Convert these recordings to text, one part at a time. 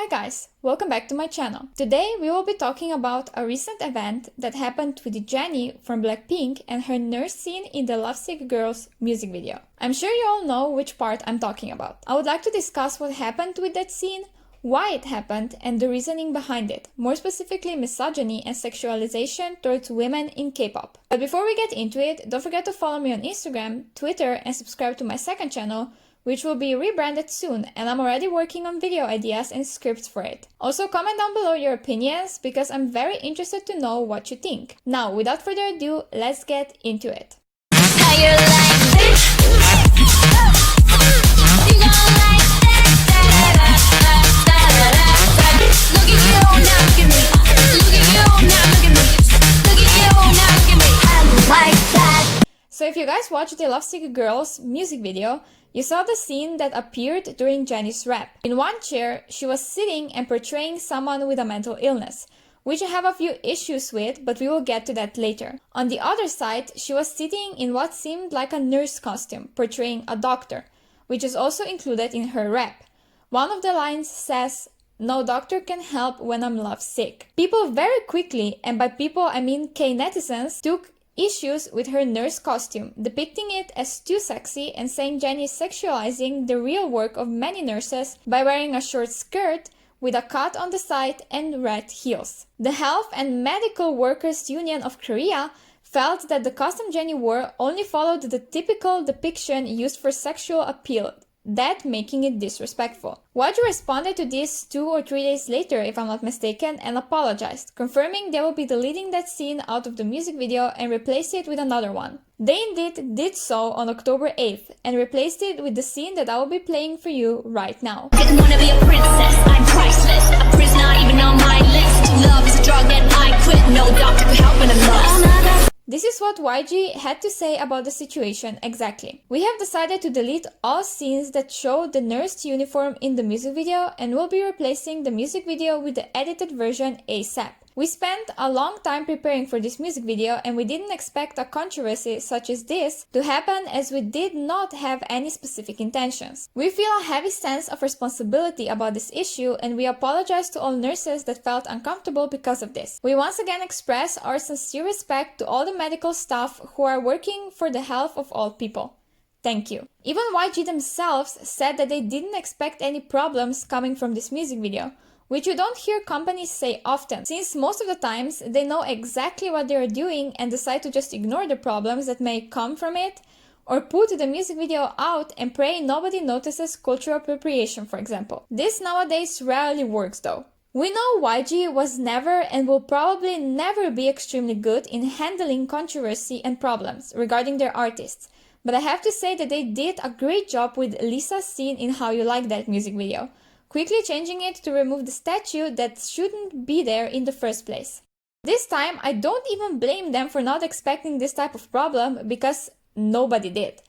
Hi guys, welcome back to my channel. Today we will be talking about a recent event that happened with Jennie from Blackpink and her nurse scene in the Lovesick Girls music video. I'm sure you all know which part I'm talking about. I would like to discuss what happened with that scene, why it happened, and the reasoning behind it, more specifically misogyny and sexualization towards women in K-pop. But before we get into it, don't forget to follow me on Instagram, Twitter, and subscribe to my second channel, which will be rebranded soon, and I'm already working on video ideas and scripts for it. Also, comment down below your opinions because I'm very interested to know what you think. Now, without further ado, let's get into it. So if you guys watched the Lovesick Girls music video, you saw the scene that appeared during Jennie's rap. In one chair, she was sitting and portraying someone with a mental illness, which I have a few issues with, but we will get to that later. On the other side, she was sitting in what seemed like a nurse costume, portraying a doctor, which is also included in her rap. One of the lines says, "No doctor can help when I'm lovesick." People very quickly, and by people I mean K-netizens, took issues with her nurse costume, depicting it as too sexy and saying Jennie is sexualizing the real work of many nurses by wearing a short skirt with a cut on the side and red heels. The Health and Medical Workers Union of Korea felt that the costume Jennie wore only followed the typical depiction used for sexual appeal, that making it disrespectful. YG responded to this 2 or 3 days later, if I'm not mistaken, and apologized, confirming they will be deleting that scene out of the music video and replace it with another one. They indeed did so on October 8th and replaced it with the scene that I will be playing for you right now. Didn't wanna be a princess, I'm priceless, a prisoner even on my list. Love is a drug and I quit, no doctor could help when I'm lost. This is what YG had to say about the situation exactly. "We have decided to delete all scenes that show the nurse uniform in the music video and will be replacing the music video with the edited version ASAP. We spent a long time preparing for this music video and we didn't expect a controversy such as this to happen as we did not have any specific intentions. We feel a heavy sense of responsibility about this issue and we apologize to all nurses that felt uncomfortable because of this. We once again express our sincere respect to all the medical staff who are working for the health of all people. Thank you." Even YG themselves said that they didn't expect any problems coming from this music video, which you don't hear companies say often, since most of the times they know exactly what they are doing and decide to just ignore the problems that may come from it, or put the music video out and pray nobody notices cultural appropriation, for example. This nowadays rarely works though. We know YG was never and will probably never be extremely good in handling controversy and problems regarding their artists, but I have to say that they did a great job with Lisa's scene in How You Like That music video, quickly changing it to remove the statue that shouldn't be there in the first place. This time, I don't even blame them for not expecting this type of problem because nobody did.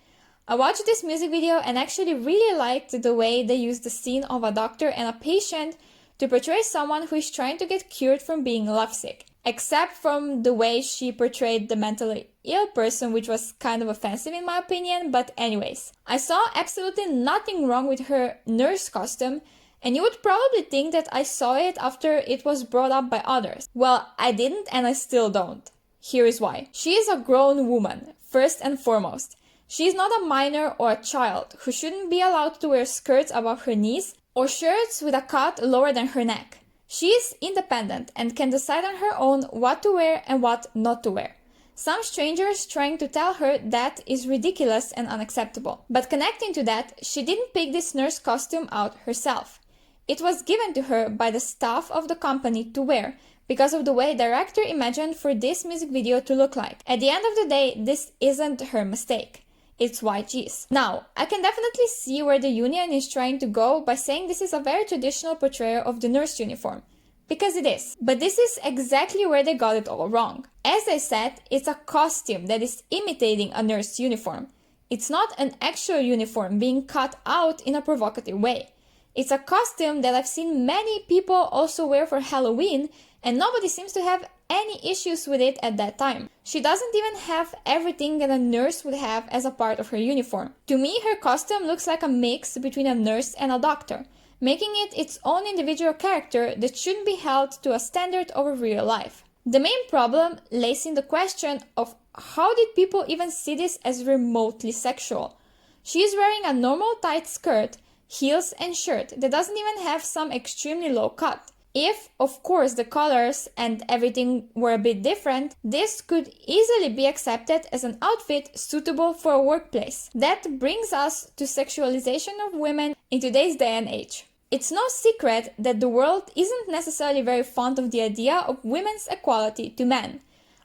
I watched this music video and actually really liked the way they used the scene of a doctor and a patient to portray someone who is trying to get cured from being lovesick, except from the way she portrayed the mentally ill person, which was kind of offensive in my opinion, but anyways. I saw absolutely nothing wrong with her nurse costume, and you would probably think that I saw it after it was brought up by others. Well, I didn't and I still don't. Here is why. She is a grown woman, first and foremost. She is not a minor or a child who shouldn't be allowed to wear skirts above her knees or shirts with a cut lower than her neck. She is independent and can decide on her own what to wear and what not to wear. Some strangers trying to tell her that is ridiculous and unacceptable. But connecting to that, she didn't pick this nurse costume out herself. It was given to her by the staff of the company to wear because of the way the director imagined for this music video to look like. At the end of the day, this isn't her mistake. It's YG's. Now, I can definitely see where the union is trying to go by saying this is a very traditional portrayal of the nurse uniform. Because it is. But this is exactly where they got it all wrong. As I said, it's a costume that is imitating a nurse uniform. It's not an actual uniform being cut out in a provocative way. It's a costume that I've seen many people also wear for Halloween, and nobody seems to have any issues with it at that time. She doesn't even have everything that a nurse would have as a part of her uniform. To me, her costume looks like a mix between a nurse and a doctor, making it its own individual character that shouldn't be held to a standard over real life. The main problem lays in the question of how did people even see this as remotely sexual? She is wearing a normal tight skirt, heels and shirt that doesn't even have some extremely low cut. If, of course, the colors and everything were a bit different, this could easily be accepted as an outfit suitable for a workplace. That brings us to sexualization of women in today's day and age. It's no secret that the world isn't necessarily very fond of the idea of women's equality to men.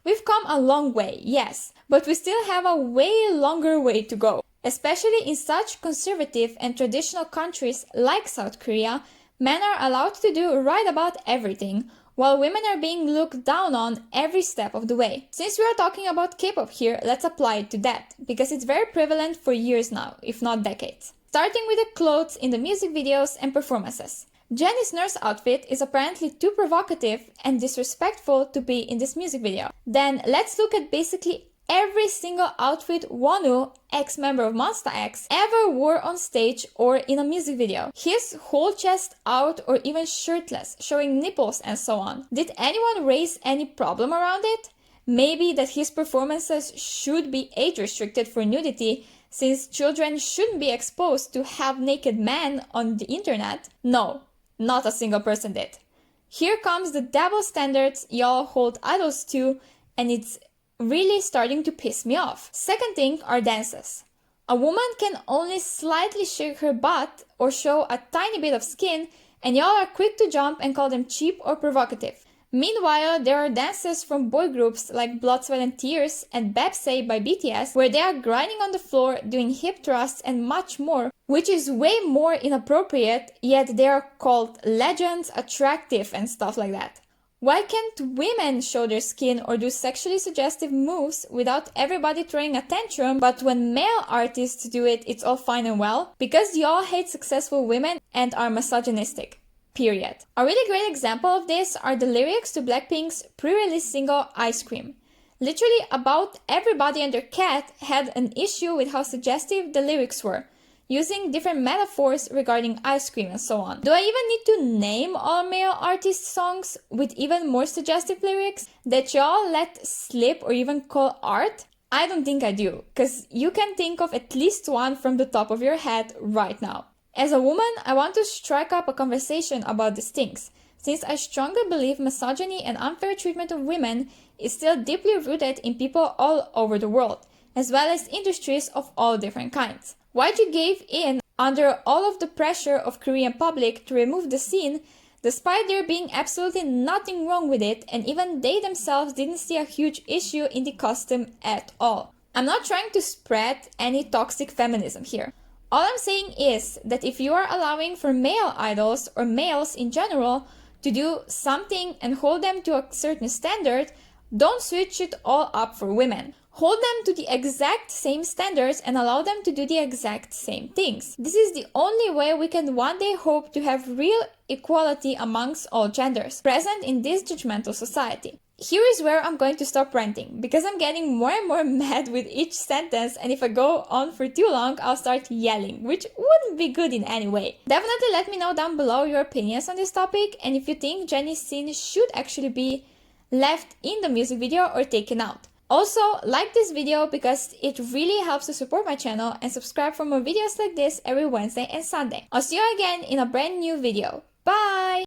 We've come a long way, yes, but we still have a way longer way to go. Especially in such conservative and traditional countries like South Korea, men are allowed to do right about everything, while women are being looked down on every step of the way. Since we are talking about K-pop here, let's apply it to that, because it's very prevalent for years now, if not decades. Starting with the clothes in the music videos and performances. Jennie's nurse outfit is apparently too provocative and disrespectful to be in this music video. Then let's look at basically every single outfit Wonwoo, ex-member of Monsta X, ever wore on stage or in a music video. His whole chest out or even shirtless, showing nipples and so on. Did anyone raise any problem around it? Maybe that his performances should be age-restricted for nudity, since children shouldn't be exposed to half-naked men on the internet? No, not a single person did. Here comes the double standards y'all hold idols to, and it's really starting to piss me off. Second thing are dances. A woman can only slightly shake her butt or show a tiny bit of skin, and y'all are quick to jump and call them cheap or provocative. Meanwhile, there are dances from boy groups like Blood, Sweat and Tears and Bepsey by BTS, where they are grinding on the floor, doing hip thrusts and much more, which is way more inappropriate, yet they are called legends, attractive and stuff like that. Why can't women show their skin or do sexually suggestive moves without everybody throwing a tantrum, but when male artists do it, it's all fine and well? Because y'all hate successful women and are misogynistic. Period. A really great example of this are the lyrics to Blackpink's pre-release single Ice Cream. Literally about everybody and their cat had an issue with how suggestive the lyrics were, using different metaphors regarding ice cream and so on. Do I even need to name all male artist songs with even more suggestive lyrics that y'all let slip or even call art? I don't think I do, because you can think of at least one from the top of your head right now. As a woman, I want to strike up a conversation about these things, since I strongly believe misogyny and unfair treatment of women is still deeply rooted in people all over the world, as well as industries of all different kinds. YG gave in under all of the pressure of Korean public to remove the scene, despite there being absolutely nothing wrong with it, and even they themselves didn't see a huge issue in the costume at all. I'm not trying to spread any toxic feminism here. All I'm saying is that if you are allowing for male idols or males in general to do something and hold them to a certain standard, don't switch it all up for women. Hold them to the exact same standards and allow them to do the exact same things. This is the only way we can one day hope to have real equality amongst all genders present in this judgmental society. Here is where I'm going to stop ranting, because I'm getting more and more mad with each sentence, and if I go on for too long, I'll start yelling, which wouldn't be good in any way. Definitely let me know down below your opinions on this topic, and if you think Jennie's scene should actually be left in the music video or taken out. Also, like this video because it really helps to support my channel, and subscribe for more videos like this every Wednesday and Sunday. I'll see you again in a brand new video. Bye!